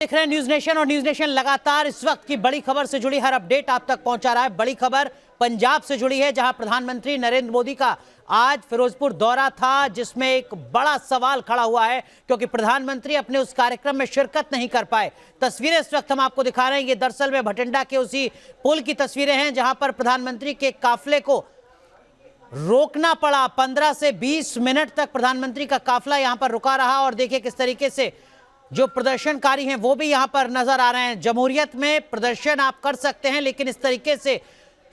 देख रहे हैं न्यूज नेशन और न्यूज नेशन लगातार इस वक्त की बड़ी खबर से जुड़ी हर अपडेट आप तक पहुंचा रहा है। बड़ी खबर पंजाब से जुड़ी है, जहां प्रधानमंत्री नरेंद्र मोदी का आज फिरोजपुर दौरा था, जिसमें एक बड़ा सवाल खड़ा हुआ है क्योंकि प्रधानमंत्री अपने उस कार्यक्रम में शिरकत नहीं कर पाए। तस्वीरें इस वक्त हम आपको दिखा रहे हैं, ये दरअसल में भटिंडा के उसी पुल की तस्वीरें हैं जहां पर प्रधानमंत्री के काफिले को रोकना पड़ा। 15 से 20 मिनट तक प्रधानमंत्री का काफिला यहां पर रुका रहा और देखिए किस तरीके से जो प्रदर्शनकारी हैं वो भी यहां पर नजर आ रहे हैं। जमहूरियत में प्रदर्शन आप कर सकते हैं, लेकिन इस तरीके से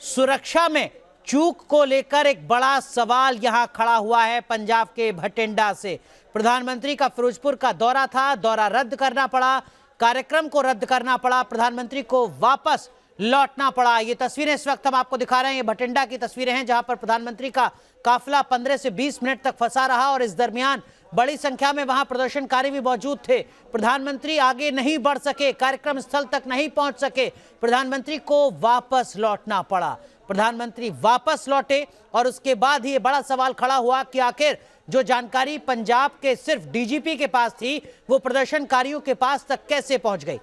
सुरक्षा में चूक को लेकर एक बड़ा सवाल यहां खड़ा हुआ है पंजाब के भटिंडा से। प्रधानमंत्री का फिरोजपुर का दौरा था, दौरा रद्द करना पड़ा, कार्यक्रम को रद्द करना पड़ा, प्रधानमंत्री को वापस लौटना पड़ा। ये तस्वीरें इस वक्त हम आपको दिखा रहे हैं, ये भटिंडा की तस्वीरें हैं जहां पर प्रधानमंत्री का काफिला 15 से 20 मिनट तक फंसा रहा और इस दरमियान बड़ी संख्या में वहां प्रदर्शनकारी भी मौजूद थे। प्रधानमंत्री आगे नहीं बढ़ सके, कार्यक्रम स्थल तक नहीं पहुंच सके, प्रधानमंत्री को वापस लौटना पड़ा। प्रधानमंत्री वापस लौटे और उसके बाद ही ये बड़ा सवाल खड़ा हुआ कि आखिर जो जानकारी पंजाब के सिर्फ डीजीपी के पास थी वो प्रदर्शनकारियों के पास तक कैसे पहुंच गई।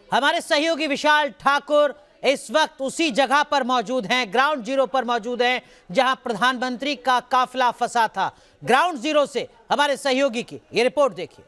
हमारे सहयोगी विशाल ठाकुर इस वक्त उसी जगह पर मौजूद हैं, ग्राउंड जीरो पर मौजूद हैं जहां प्रधानमंत्री का काफिला फंसा था। ग्राउंड जीरो से हमारे सहयोगी की ये रिपोर्ट देखिए।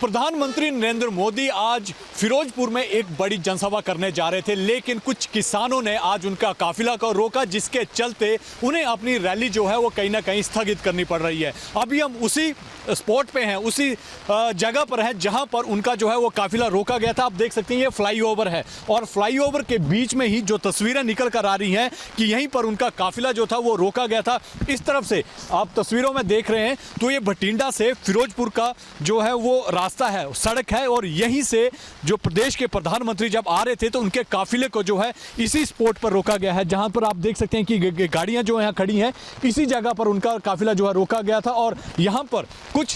प्रधानमंत्री नरेंद्र मोदी आज फिरोजपुर में एक बड़ी जनसभा करने जा रहे थे, लेकिन कुछ किसानों ने आज उनका काफिला को रोका, जिसके चलते उन्हें अपनी रैली जो है वो कहीं ना कहीं स्थगित करनी पड़ रही है। अभी हम उसी स्पॉट पे हैं, उसी जगह पर हैं जहां पर उनका जो है वो काफिला रोका गया था। आप देख सकते हैं ये फ्लाईओवर है और फ्लाईओवर के बीच में ही जो तस्वीरें निकल कर आ रही हैं कि यहीं पर उनका काफिला जो था वो रोका गया था। इस तरफ से आप तस्वीरों में देख रहे हैं तो ये भटिंडा से फिरोजपुर का जो है वो रास्ता है, सड़क है और यहीं से जो प्रदेश के प्रधानमंत्री जब आ रहे थे तो उनके काफिले को जो है इसी स्पॉट पर रोका गया है, जहां पर आप देख सकते हैं कि गाड़ियां जो यहाँ खड़ी हैं इसी जगह पर उनका काफिला जो है रोका गया था। और यहाँ पर कुछ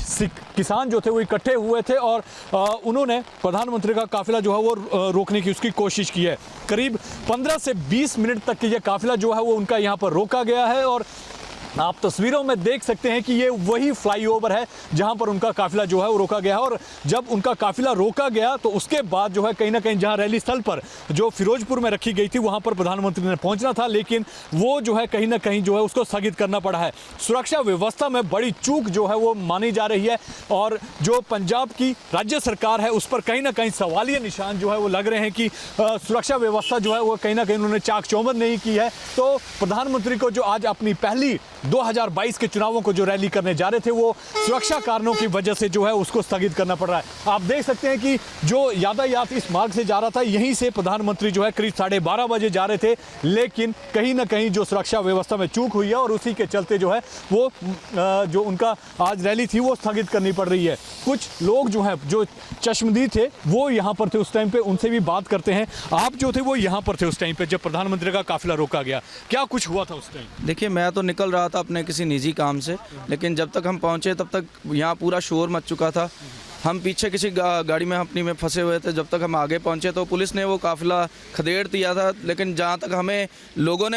किसान जो थे वो इकट्ठे हुए थे और उन्होंने प्रधानमंत्री का काफिला जो है वो रोकने की उसकी कोशिश की है। करीब 15 से 20 मिनट तक ये काफिला जो है वो उनका यहाँ पर रोका गया है और आप तस्वीरों में देख सकते हैं कि ये वही फ्लाईओवर है जहां पर उनका काफिला जो है वो रोका गया है। और जब उनका काफिला रोका गया तो उसके बाद जो है कहीं ना कहीं जहां रैली स्थल पर जो फिरोजपुर में रखी गई थी वहां पर प्रधानमंत्री ने पहुंचना था, लेकिन वो जो है कहीं ना कहीं जो है उसको स्थगित करना पड़ा है। सुरक्षा व्यवस्था में बड़ी चूक जो है वो मानी जा रही है और जो पंजाब की राज्य सरकार है उस पर कहीं ना कहीं सवालिया निशान जो है वो लग रहे हैं कि सुरक्षा व्यवस्था जो है वो कहीं ना कहीं उन्होंने चाक चौबंद नहीं की है। तो प्रधानमंत्री को जो आज अपनी पहली 2022 के चुनावों को जो रैली करने जा रहे थे वो सुरक्षा कारणों की वजह से जो है उसको स्थगित करना पड़ रहा है। आप देख सकते हैं कि जो यातायात इस मार्ग से जा रहा था यहीं से प्रधानमंत्री जो है करीब 12:30 बजे जा रहे थे, लेकिन कहीं ना कहीं जो सुरक्षा व्यवस्था में चूक हुई है और उसी के चलते जो है वो जो उनका आज रैली थी वो स्थगित करनी पड़ रही है। कुछ लोग जो है जो चश्मदीद थे वो यहाँ पर थे उस टाइम पे, उनसे भी बात करते हैं। आप जो थे वो यहाँ पर थे उस टाइम पे जब प्रधानमंत्री का काफिला रोका गया, क्या कुछ हुआ था उस टाइम? देखिए, मैं तो निकल रहा था अपने किसी निजी काम से, लेकिन जब तक हम पहुंचे तब तक यहाँ पूरा शोर मच चुका था। हम पीछे किसी गाड़ी में अपनी में फंसे हुए थे। जब तक हम आगे पहुंचे तो पुलिस ने वो काफिला खदेड़ दिया था, लेकिन जहाँ तक हमें लोगों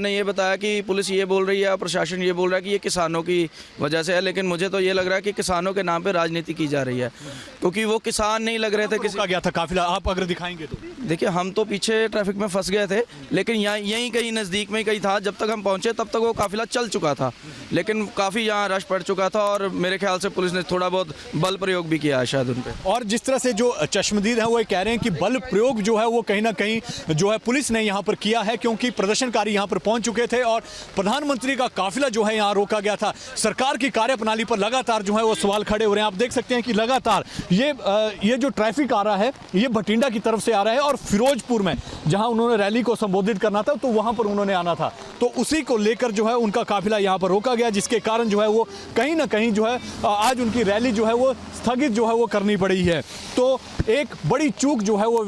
ने ये बताया कि पुलिस ये बोल रही है, प्रशासन ये बोल रहा है कि ये किसानों की वजह से है, लेकिन मुझे तो ये लग रहा है कि किसानों के नाम पे राजनीति की जा रही है, क्योंकि वो किसान नहीं लग रहे थे। किसी का गया था काफिला, आप अगर दिखाएंगे तो? देखिए, हम तो पीछे ट्रैफिक में फंस गए थे, लेकिन यहीं कहीं नज़दीक में कहीं था। जब तक हम पहुँचे तब तक वो काफिला चल चुका था, लेकिन काफ़ी यहाँ रश पड़ चुका था और मेरे ख्याल से पुलिस ने थोड़ा बहुत बल प्रयोग भी किया है शायद उन पे। और जिस तरह से जो चश्मदीद हैं वो ये कह रहे हैं कि बल प्रयोग जो है वो कहीं ना कहीं जो है पुलिस ने यहाँ पर किया है, क्योंकि प्रदर्शनकारी यहाँ पर पहुंच चुके थे और प्रधानमंत्री का काफिला जो है यहाँ रोका गया था। सरकार की कार्यप्रणाली पर लगातार जो है वो सवाल खड़े हो रहे हैं। आप देख सकते हैं कि लगातार ये जो ट्रैफिक आ रहा है ये भटिंडा की तरफ से आ रहा है और फिरोजपुर में जहाँ उन्होंने रैली को संबोधित करना था तो वहाँ पर उन्होंने आना था, तो उसी को लेकर जो है उनका काफिला यहाँ पर रोका गया, जिसके कारण जो है वो कहीं ना कहीं जो है आज उनकी रैली जो है वो स्थगित जो है वो करनी पड़ी है। तो एक बड़ी चूक जो है वो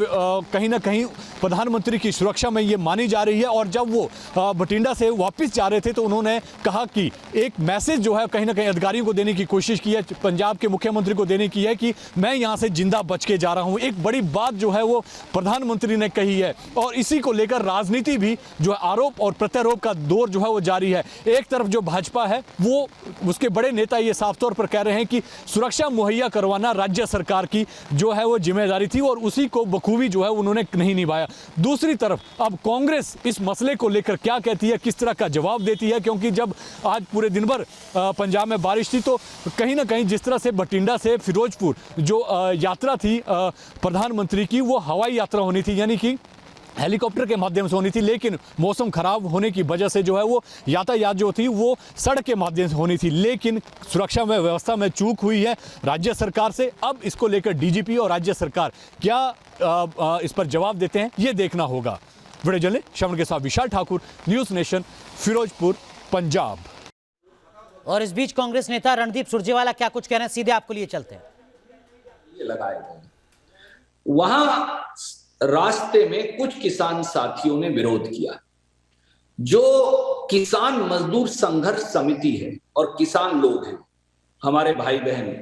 कहीं ना कहीं प्रधानमंत्री की सुरक्षा में ये मानी जा रही है। और जब वो बठिंडा से वापस जा रहे थे तो उन्होंने कहा कि एक मैसेज जो है कहीं ना कहीं अधिकारियों को देने की कोशिश की है, पंजाब के मुख्यमंत्री को देने की है कि मैं यहाँ से जिंदा बच के जा रहा हूँ। एक बड़ी बात जो है वो प्रधानमंत्री ने कही है और इसी को लेकर राजनीति भी जो आरोप और प्रत्यारोप का दौर जो है वो जारी है। एक तरफ जो भाजपा है वो उसके बड़े नेता ये साफ तौर पर कह रहे हैं कि सुरक्षा मुहैया करवाना राज्य सरकार की जो है वो जिम्मेदारी थी और उसी को बखूबी जो है उन्होंने नहीं निभाया। दूसरी तरफ अब कांग्रेस इस मसले को लेकर क्या कहती है, किस तरह का जवाब देती है, क्योंकि जब आज पूरे दिन भर पंजाब में बारिश थी तो कहीं ना कहीं जिस तरह से बठिंडा से फिरोजपुर जो यात्रा थी प्रधानमंत्री की वो हवाई यात्रा होनी थी, यानी कि हेलीकॉप्टर के माध्यम से होनी थी, लेकिन मौसम खराब होने की वजह से जो है वो यातायात जो थी वो सड़क के माध्यम से होनी थी। लेकिन सुरक्षा में व्यवस्था में चूक हुई है राज्य सरकार से। अब इसको लेकर डीजीपी और राज्य सरकार क्या इस पर जवाब देते हैं ये देखना होगा। वीडियो जर्नलिस्ट श्रवण के साथ विशाल ठाकुर, न्यूज़ नेशन, फिरोजपुर, पंजाब। और इस बीच कांग्रेस नेता रणदीप सुरजेवाला क्या कुछ कह रहे हैं, सीधे आपको लिए चलते हैं। ये लगाए गए वहां रास्ते में कुछ किसान साथियों ने विरोध किया। जो किसान मजदूर संघर्ष समिति है और किसान लोग हैं, हमारे भाई बहन,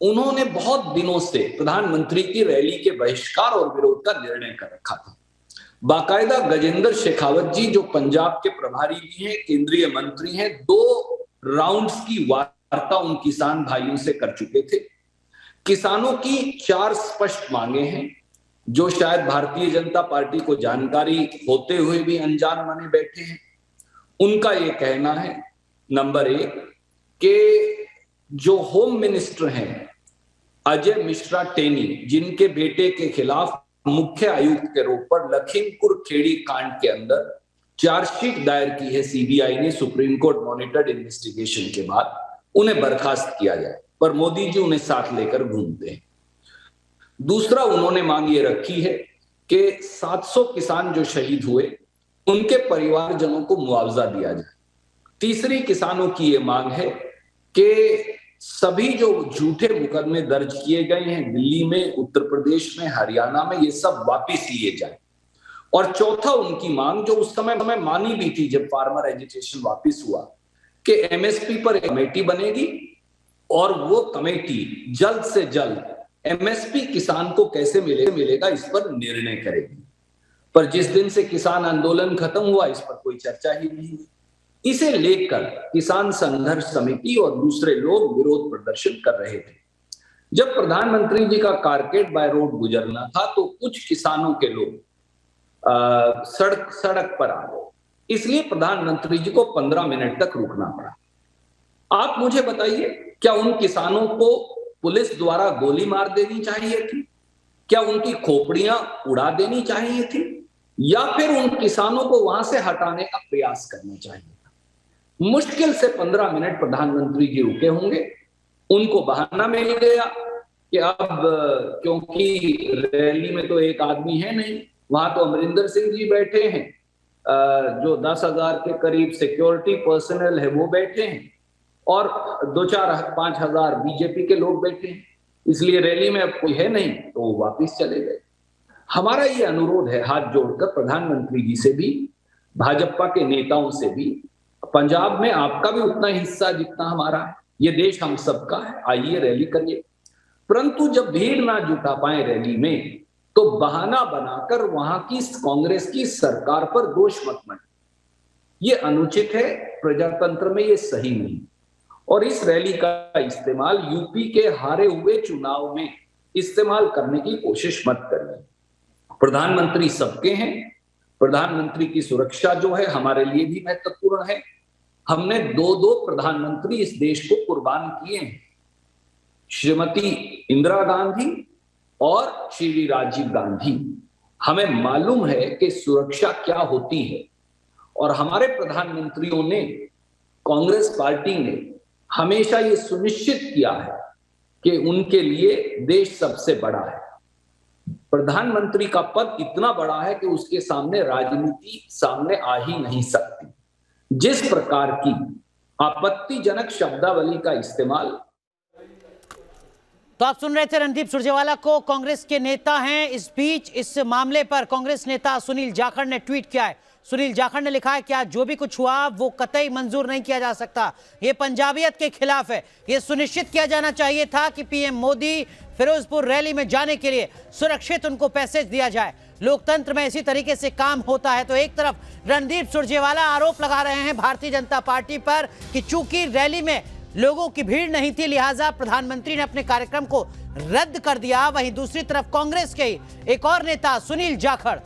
उन्होंने बहुत दिनों से प्रधानमंत्री की रैली के बहिष्कार और विरोध का निर्णय कर रखा था। बाकायदा गजेंद्र शेखावत जी जो पंजाब के प्रभारी भी हैं, केंद्रीय मंत्री हैं, 2 राउंड्स की वार्ता उन किसान भाइयों से कर चुके थे। किसानों की 4 स्पष्ट मांगे हैं जो शायद भारतीय जनता पार्टी को जानकारी होते हुए भी अनजान माने बैठे हैं। उनका ये कहना है, नंबर 1 कि जो होम मिनिस्टर हैं अजय मिश्रा टेनी, जिनके बेटे के खिलाफ मुख्य आयुक्त के रूप पर लखीमपुर खेड़ी कांड के अंदर चार्जशीट दायर की है सीबीआई ने सुप्रीम कोर्ट मॉनिटर्ड इन्वेस्टिगेशन के बाद, उन्हें बर्खास्त किया जाए, पर मोदी जी उन्हें साथ लेकर घूमते हैं। दूसरा उन्होंने मांग ये रखी है कि 700 किसान जो शहीद हुए उनके परिवारजनों को मुआवजा दिया जाए। तीसरी किसानों की ये मांग है कि सभी जो झूठे मुकदमे दर्ज किए गए हैं दिल्ली में, उत्तर प्रदेश में, हरियाणा में, ये सब वापस लिए जाए। और चौथा उनकी मांग जो उस समय मानी भी थी जब फार्मर एजुकेशन वापस हुआ, कि एमएसपी पर एक कमेटी बनेगी और वो कमेटी जल्द से जल्द एमएसपी किसान को कैसे मिलेगा इस पर निर्णय करेगी। पर जिस दिन से किसान आंदोलन खत्म हुआ इस पर कोई चर्चा ही नहीं हुई। इसे लेकर किसान संघर्ष समिति और दूसरे लोग विरोध प्रदर्शन कर रहे थे। जब प्रधानमंत्री जी का कारकेड बाय रोड गुजरना था तो कुछ किसानों के लोग सड़क पर आ गए, इसलिए प्रधानमंत्री जी को 15 मिनट तक रुकना पड़ा। आप मुझे बताइए, क्या उन किसानों को पुलिस द्वारा गोली मार देनी चाहिए थी? क्या उनकी खोपड़ियां उड़ा देनी चाहिए थी? या फिर उन किसानों को वहां से हटाने का प्रयास करना चाहिए था? मुश्किल से 15 मिनट प्रधानमंत्री जी रुके होंगे। उनको बहाना मिल गया कि अब क्योंकि रैली में तो एक आदमी है नहीं, वहां तो अमरिंदर सिंह जी बैठे हैं, जो 10,000 के करीब सिक्योरिटी पर्सनल है वो बैठे हैं, और 2-4-5 हजार बीजेपी के लोग बैठे हैं, इसलिए रैली में अब कोई है नहीं, तो वो वापिस चले गए। हमारा ये अनुरोध है हाथ जोड़कर प्रधानमंत्री जी से भी, भाजपा के नेताओं से भी, पंजाब में आपका भी उतना हिस्सा जितना हमारा है, ये देश हम सबका है, आइए रैली करिए। परंतु जब भीड़ ना जुटा पाए रैली में तो बहाना बनाकर वहां की कांग्रेस की सरकार पर दोष मत मत, ये अनुचित है, प्रजातंत्र में ये सही नहीं। और इस रैली का इस्तेमाल यूपी के हारे हुए चुनाव में इस्तेमाल करने की कोशिश मत करिए। प्रधानमंत्री सबके हैं, प्रधानमंत्री की सुरक्षा जो है हमारे लिए भी महत्वपूर्ण है। हमने 2 प्रधानमंत्री इस देश को कुर्बान किए हैं, श्रीमती इंदिरा गांधी और श्री राजीव गांधी। हमें मालूम है कि सुरक्षा क्या होती है, और हमारे प्रधानमंत्रियों ने, कांग्रेस पार्टी ने हमेशा ये सुनिश्चित किया है कि उनके लिए देश सबसे बड़ा है। प्रधानमंत्री का पद इतना बड़ा है कि उसके सामने राजनीति सामने आ ही नहीं सकती। जिस प्रकार की आपत्तिजनक शब्दावली का इस्तेमाल तो आप सुन रहे थे रणदीप सुरजेवाला को, कांग्रेस के नेता हैं। इस बीच इस मामले पर कांग्रेस नेता सुनील जाखड़ ने ट्वीट किया है। सुनील जाखड़ ने लिखा है कि आज जो भी कुछ हुआ वो कतई मंजूर नहीं किया जा सकता, ये पंजाबियत के खिलाफ है। ये सुनिश्चित किया जाना चाहिए था कि पीएम मोदी फिरोजपुर रैली में जाने के लिए सुरक्षित उनको पैसेज दिया जाए। लोकतंत्र में इसी तरीके से काम होता है। तो एक तरफ रणदीप सुरजेवाला आरोप लगा रहे हैं भारतीय जनता पार्टी पर कि चूंकि रैली में लोगों की भीड़ नहीं थी लिहाजा प्रधानमंत्री ने अपने कार्यक्रम को रद्द कर दिया। वहीं दूसरी तरफ कांग्रेस के एक और नेता सुनील जाखड़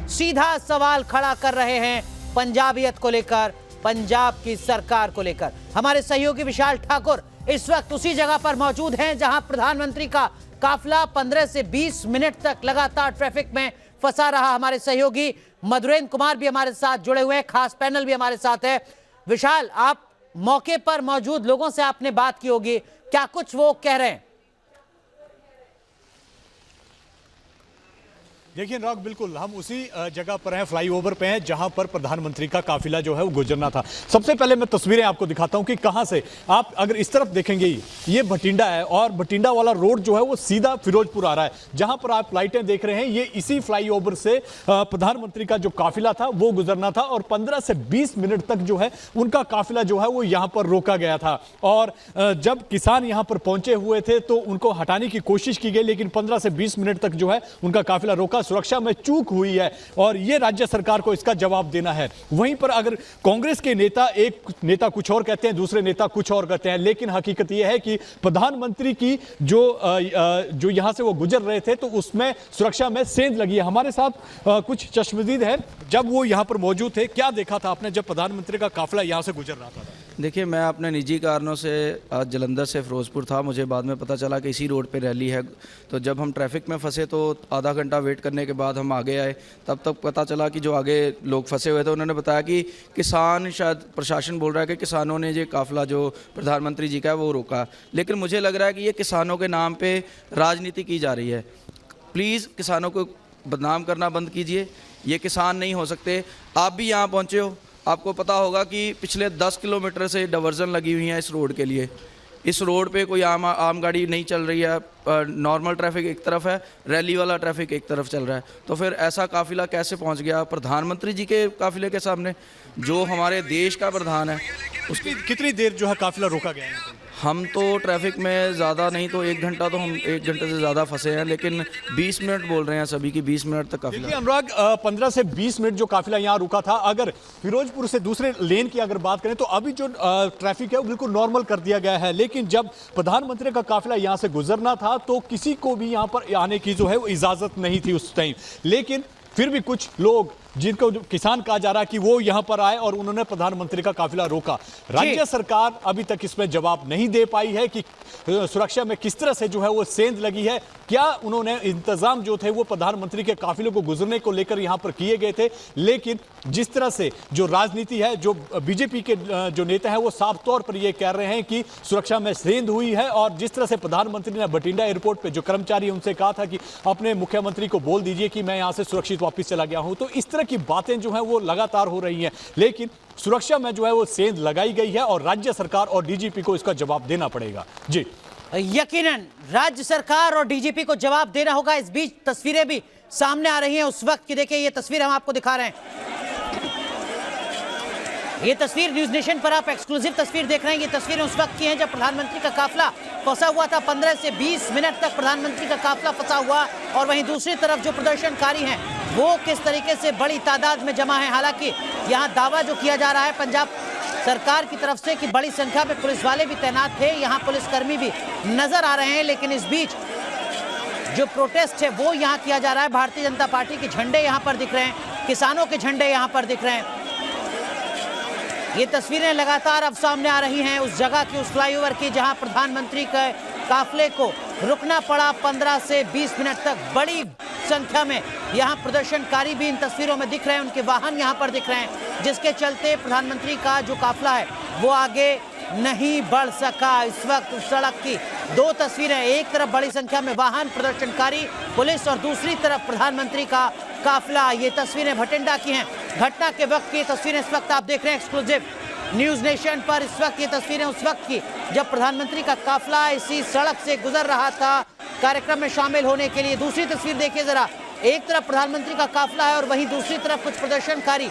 सीधा सवाल खड़ा कर रहे हैं पंजाबियत को लेकर, पंजाब की सरकार को लेकर। हमारे सहयोगी विशाल ठाकुर इस वक्त उसी जगह पर मौजूद हैं जहां प्रधानमंत्री का काफिला 15 से 20 मिनट तक लगातार ट्रैफिक में फंसा रहा। हमारे सहयोगी मधुरेंद्र कुमार भी हमारे साथ जुड़े हुए हैं, खास पैनल भी हमारे साथ है। विशाल, आप मौके पर मौजूद लोगों से आपने बात की होगी, क्या कुछ वो कह रहे हैं? देखिए अनुराग, बिल्कुल हम उसी जगह पर हैं, फ्लाईओवर पे हैं जहां पर प्रधानमंत्री का काफिला जो है वो गुजरना था। सबसे पहले मैं तस्वीरें आपको दिखाता हूं कि कहां से आप अगर इस तरफ देखेंगे ये भटिंडा है और भटिंडा वाला रोड जो है वो सीधा फिरोजपुर आ रहा है। जहां पर आप लाइटें देख रहे हैं ये इसी फ्लाईओवर से प्रधानमंत्री का जो काफिला था वो गुजरना था और 15 से 20 मिनट तक जो है उनका काफिला जो है वो यहां पर रोका गया था। और जब किसान यहां पर पहुंचे हुए थे तो उनको हटाने की कोशिश की गई, लेकिन 15 से 20 मिनट तक जो है उनका काफिला रोका। सुरक्षा में चूक हुई है और यह राज्य सरकार को इसका जवाब देना है। वहीं पर अगर कांग्रेस के नेता, एक नेता कुछ और कहते हैं, दूसरे नेता कुछ और कहते हैं, लेकिन हकीकत यह है कि प्रधानमंत्री की जो यहां से वो गुजर रहे थे तो उसमें सुरक्षा में सेंध लगी है। हमारे साथ कुछ चश्मदीद है, जब वो यहां पर मौजूद थे क्या देखा था आपने जब प्रधानमंत्री का काफिला यहां से गुजर रहा था? देखिए, मैं अपने निजी कारणों से आज जलंधर से फिरोजपुर था। मुझे बाद में पता चला कि इसी रोड पे रैली है, तो जब हम ट्रैफिक में फंसे तो आधा घंटा वेट करने के बाद हम आगे आए। तब तक पता चला कि जो आगे लोग फंसे हुए थे उन्होंने बताया कि किसान, शायद प्रशासन बोल रहा है कि किसानों ने ये काफिला जो प्रधानमंत्री जी का है वो रोका। लेकिन मुझे लग रहा है कि ये किसानों के नाम पर राजनीति की जा रही है। प्लीज़ किसानों को बदनाम करना बंद कीजिए, ये किसान नहीं हो सकते। आप भी यहाँ पहुँचे हो, आपको पता होगा कि पिछले 10 किलोमीटर से डाइवर्जन लगी हुई हैं इस रोड के लिए। इस रोड पे कोई आम गाड़ी नहीं चल रही है, नॉर्मल ट्रैफिक एक तरफ है, रैली वाला ट्रैफिक एक तरफ चल रहा है। तो फिर ऐसा काफिला कैसे पहुंच गया प्रधानमंत्री जी के काफिले के सामने, जो हमारे देश का प्रधान है? उसकी कितनी देर जो है काफिला रोका गया है? हम तो ट्रैफिक में ज़्यादा नहीं तो 1 घंटा, तो हम 1 घंटे से ज़्यादा फंसे हैं, लेकिन 20 मिनट बोल रहे हैं सभी की, 20 मिनट तक काफिला। अनुराग, 15 से 20 मिनट जो काफिला यहाँ रुका था, अगर फिरोजपुर से दूसरे लेन की अगर बात करें तो अभी जो ट्रैफिक है वो बिल्कुल नॉर्मल कर दिया गया है। लेकिन जब प्रधानमंत्री का काफिला यहाँ से गुजरना था तो किसी को भी यहाँ पर आने की जो है वो इजाजत नहीं थी उस टाइम। लेकिन फिर भी कुछ लोग, जिनको किसान कहा जा रहा है कि वो यहां पर आए और उन्होंने प्रधानमंत्री का काफिला रोका। राज्य सरकार अभी तक इसमें जवाब नहीं दे पाई है कि सुरक्षा में किस तरह से जो है वो सेंध लगी है। क्या उन्होंने इंतजाम जो थे वो प्रधानमंत्री के काफिले को गुजरने को लेकर यहां पर किए गए थे? लेकिन जिस तरह से जो राजनीति है, जो बीजेपी के जो नेता है वो साफ तौर पर यह कह रहे हैं कि सुरक्षा में सेंध हुई है। और जिस तरह से प्रधानमंत्री ने बठिंडा एयरपोर्ट पर जो कर्मचारी उनसे कहा था कि अपने मुख्यमंत्री को बोल दीजिए कि मैं यहां से सुरक्षित वापस चला गया हूं, तो इस तरह की बातें जो है वो लगातार हो रही हैं। लेकिन सुरक्षा में जो है वो सेंध लगाई गई है और राज्य सरकार और डीजीपी को इसका जवाब देना पड़ेगा। जी, यकीनन राज्य सरकार और डीजीपी को जवाब देना होगा। इस बीच तस्वीरें भी सामने आ रही हैं उस वक्त की। देखिए, ये तस्वीर हम आपको दिखा रहे हैं। ये तस्वीर न्यूज नेशन पर आप एक्सक्लूसिव तस्वीर देख रहे हैं। ये तस्वीरें उस वक्त की हैं जब प्रधानमंत्री का काफिला फंसा हुआ था। 15 से 20 मिनट तक प्रधानमंत्री का काफिला फंसा हुआ और वहीं दूसरी तरफ जो प्रदर्शनकारी हैं वो किस तरीके से बड़ी तादाद में जमा है। हालांकि यहाँ दावा जो किया जा रहा है पंजाब सरकार की तरफ से कि बड़ी संख्या में पुलिस वाले भी तैनात थे, यहाँ पुलिसकर्मी भी नजर आ रहे हैं। लेकिन इस बीच जो प्रोटेस्ट है वो यहाँ किया जा रहा है। भारतीय जनता पार्टी के झंडे यहाँ पर दिख रहे हैं, किसानों के झंडे यहाँ पर दिख रहे हैं। ये तस्वीरें लगातार अब सामने आ रही हैं उस जगह की, उस फ्लाईओवर की, जहां प्रधानमंत्री के काफिले को रुकना पड़ा 15 से 20 मिनट तक। बड़ी संख्या में यहां प्रदर्शनकारी भी इन तस्वीरों में दिख रहे हैं, उनके वाहन यहां पर दिख रहे हैं, जिसके चलते प्रधानमंत्री का जो काफिला है वो आगे नहीं बढ़ सका। इस वक्त सड़क की 2 तस्वीरें, एक तरफ बड़ी संख्या में वाहन, प्रदर्शनकारी, पुलिस और दूसरी तरफ प्रधानमंत्री का काफिला। ये तस्वीरें भटिंडा की हैं, घटना के वक्त की तस्वीरें इस वक्त आप देख रहे हैं एक्सक्लूसिव। न्यूज नेशन पर इस वक्त ये तस्वीरें उस वक्त की जब प्रधानमंत्री का काफिला इसी सड़क से गुजर रहा था कार्यक्रम में शामिल होने के लिए। दूसरी तस्वीर देखिए जरा, एक तरफ प्रधानमंत्री का काफिला है और वहीं दूसरी तरफ कुछ प्रदर्शनकारी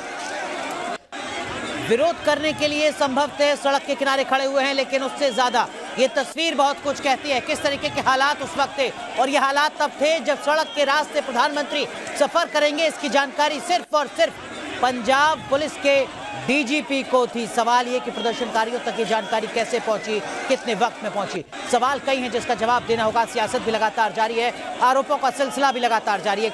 विरोध करने के लिए संभवतः सड़क के किनारे खड़े हुए हैं। लेकिन उससे ज्यादा ये तस्वीर बहुत कुछ कहती है, किस तरीके के हालात उस वक्त थे। और ये हालात तब थे जब सड़क के रास्ते प्रधानमंत्री सफर करेंगे, इसकी जानकारी सिर्फ और सिर्फ पंजाब पुलिस के डीजीपी को थी। सवाल ये कि प्रदर्शनकारियों तक ये जानकारी कैसे पहुंची, कितने वक्त में पहुंची। सवाल कई हैं जिसका जवाब देना होगा। सियासत भी लगातार जारी है, आरोपों का सिलसिला भी लगातार जारी है।